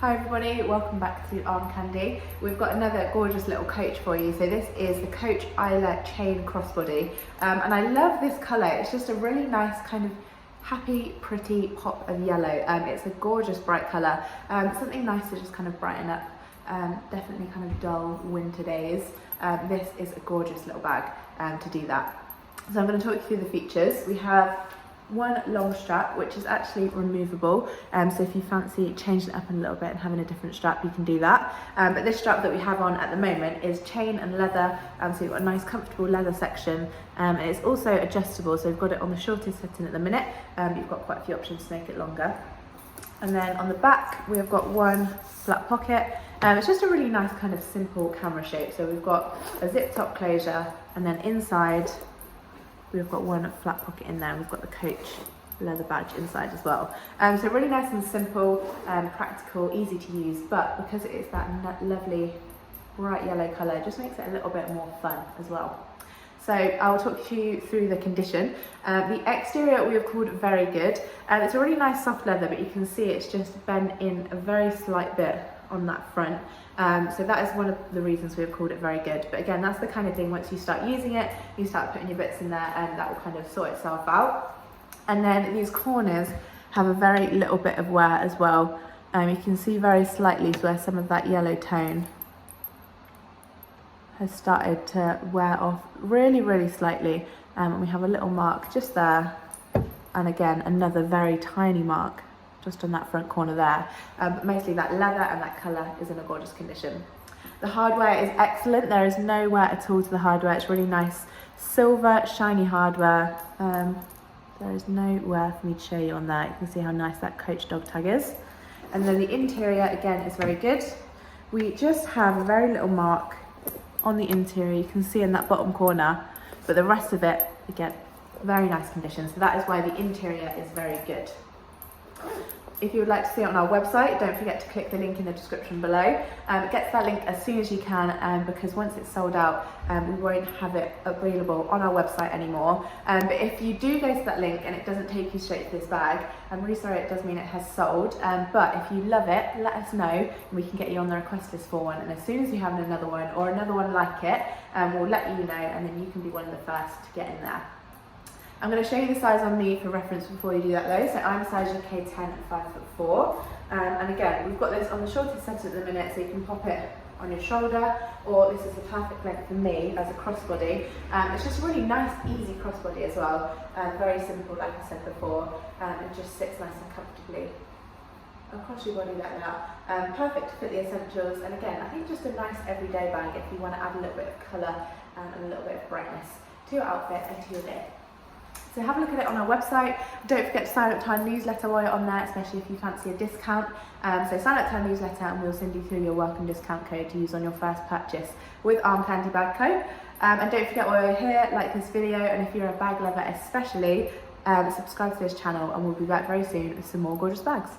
Hi everybody, welcome back to Armcandy. We've got another gorgeous little coach for you. So this is the Coach Isla chain crossbody, and I love this colour. It's just a really nice kind of happy, pretty pop of yellow. It's a gorgeous bright colour, something nice to just kind of brighten up definitely kind of dull winter days. This is a gorgeous little bag to do that. So I'm going to talk you through the features. We have one long strap, which is actually removable, so if you fancy changing it up a little bit and having a different strap, you can do that. But this strap that we have on at the moment is chain and leather, so you've got a nice comfortable leather section, and it's also adjustable, so we've got it on the shortest setting at the minute. You've got quite a few options to make it longer. And then on the back we have got one flat pocket. It's just a really nice kind of simple camera shape, so we've got a zip top closure, and then inside we've got one flat pocket in there. We've got the Coach leather badge inside as well. So really nice and simple, practical, easy to use, but because it is that lovely bright yellow colour, it just makes it a little bit more fun as well. So I'll talk you through the condition. The exterior we have called very good. It's a really nice soft leather, but you can see it's just bent in a very slight bit on that front. So that is one of the reasons we have called it very good. But again, that's the kind of thing, once you start using it, you start putting your bits in there and that will kind of sort itself out. And then these corners have a very little bit of wear as well. You can see very slightly where some of that yellow tone has started to wear off really slightly. And we have a little mark just there. And again, another very tiny mark just on that front corner there, but mostly that leather and that colour is in a gorgeous condition. The hardware is excellent. There is no wear at all to the hardware. It's really nice silver shiny hardware. There is no wear for me to show you on there. You can see how nice that Coach dog tag is. And then the interior again is very good. We just have a very little mark on the interior, you can see in that bottom corner, but the rest of it again very nice condition, so that is why the interior is very good. If you would like to see it on our website, don't forget to click the link in the description below. Get to that link as soon as you can, because once it's sold out, we won't have it available on our website anymore. But if you do go to that link and it doesn't take you straight to this bag, I'm really sorry, it does mean it has sold. But if you love it, let us know and we can get you on the request list for one. And as soon as we have another one or another one like it, we'll let you know, and then you can be one of the first to get in there. I'm going to show you the size on me for reference before you do that though. So I'm a size UK 10 and 5'4", and again we've got this on the shortest setting at the minute, so you can pop it on your shoulder, or this is the perfect length for me as a crossbody. It's just a really nice easy crossbody as well, very simple like I said before, it just sits nice and comfortably across your body like that. Perfect to fit the essentials, and again I think just a nice everyday bag if you want to add a little bit of colour and a little bit of brightness to your outfit and to your day. So have a look at it on our website. Don't forget to sign up to our newsletter while you're on there, especially if you fancy a discount. So sign up to our newsletter and we'll send you through your welcome discount code to use on your first purchase with Armcandy Bag Co. And don't forget, while you're here, like this video, and if you're a bag lover especially, subscribe to this channel, and we'll be back very soon with some more gorgeous bags.